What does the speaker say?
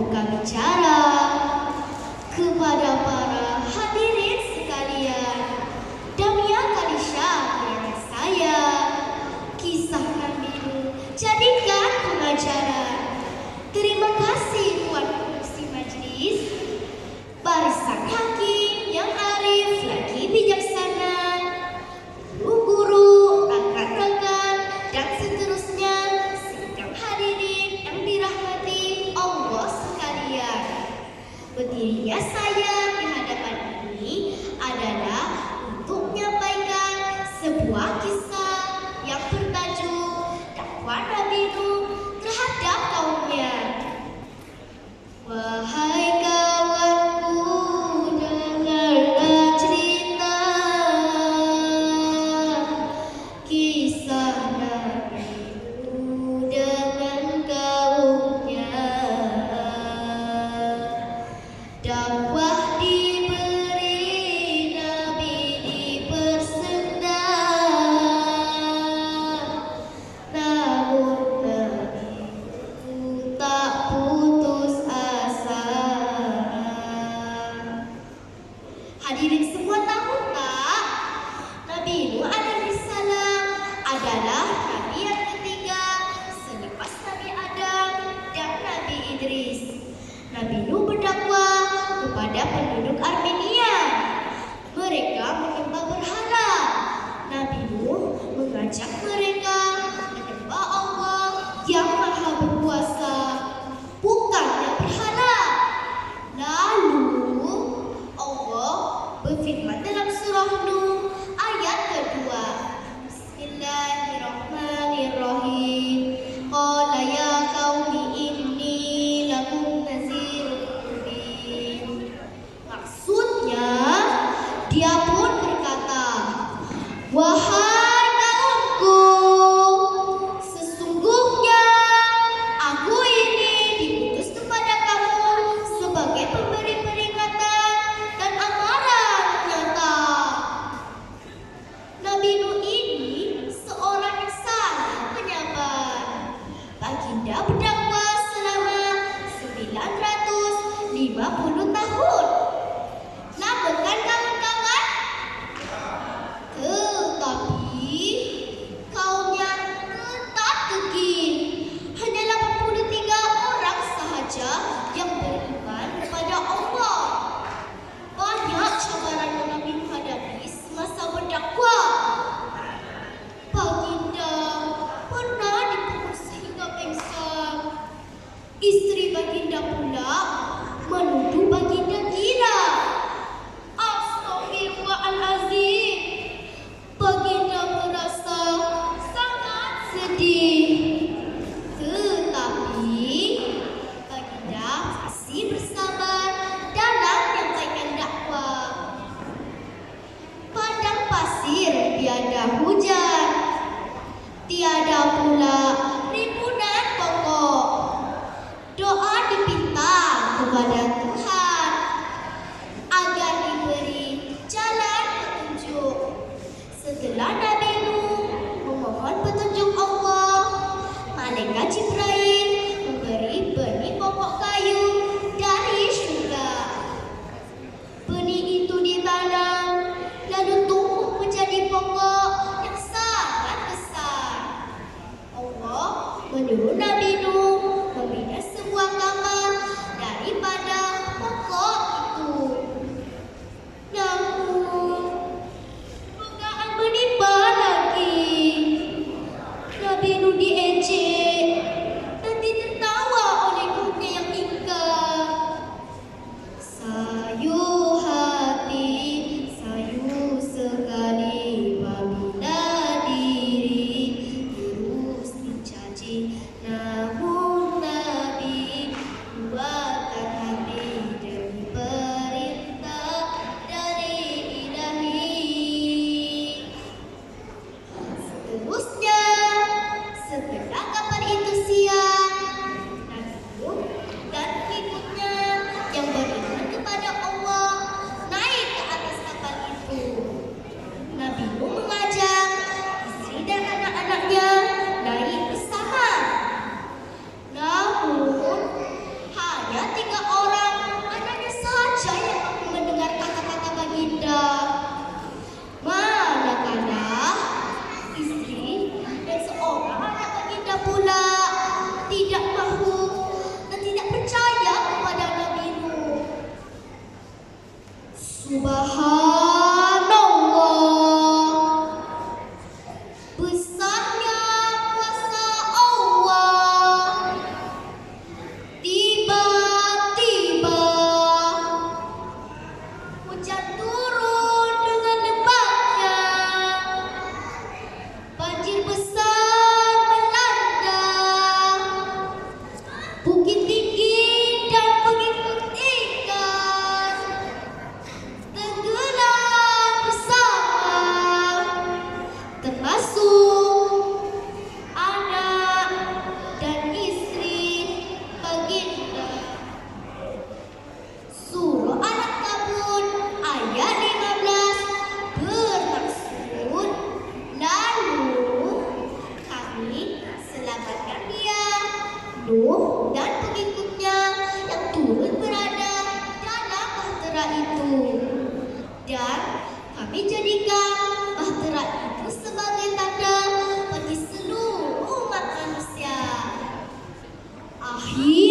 membuka bicara kepada para hadirin sekalian. Damia Kalisha kepada saya, kisah Nabi Nuh jadikan pengajaran. Terima kasih Tuan Pengurusi Majlis, barisan hakim yang arif lagi bijaksana, guru-guru, rekan-rekan, dan seterusnya, sidang hadirin yang dirahmati Allah sekalian. Berdirinya saya di hadapan ini adalah untuk menyampaikan sebuah kisah yang bertajuk dakwah Nabi Nuh terhadap kaumnya. Wahai kawanku, dengarlah cerita kisah Nabi Nuh dengan kaumnya. Dakwah diberi, Nabi dipersenda, namun Nabi Nuh tak putus asa. Hadirin semua tahu tak? Nabi Nuh alaihissalam adalah Nabi yang ketiga selepas Nabi Adam dan Nabi Idris. Nabi Nuh berdakwah kepada penduduk Armenia. Mereka menyembah berhala. Nabi Nuh mengajak mereka menyembah Allah yang Maha Berkuasa, bukannya berhala. Lalu Allah berfirman dalam surah Nuh ayat kedua. Bismillahirrahmanirrahim. Qala ya qaumi inni lakum nazirun mubin. Maksudnya, dia pun berkata, wahai kaumku, sesungguhnya aku ini diutus kepada kamu sebagai pemberi peringatan dan amaran nyata. Nabi Nuh ini seorang yang sangat penyabar. Baginda berdakwah selama 950 tahun. Namun kan kawan-kawan, tetapi kaumnya tetap kekeh. Hanya 83 orang sahaja yang beriman kepada Allah. Banyak cabaran yang Nabi Nuh hadapi semasa berdakwah. Baginda pernah dipukul sehingga pingsan. Istri baginda pula menuduh baginda gila. Astaghfirullahalazim. Baginda merasa sangat sedih. Tetapi baginda masih bersabar dalam menyampaikan dakwah. Padang pasir tiada hujan, tiada pula rimbunan pokok. Doa dipinta kepada Tuhan agar diberi jalan petunjuk. Setelah Nabi Nuh memohon petunjuk Allah, malaikat Jibril memberi benih pokok kayu dari surga. Benih itu ditanam lalu tumbuh menjadi pokok yang sangat besar. Allah menyuruh Nabi Nuh membina sebuah kamar dari padang Nuh dan pengikutnya yang turut berada dalam bahtera itu. Dan kami jadikan bahtera itu sebagai tanda bagi seluruh umat manusia. Akhir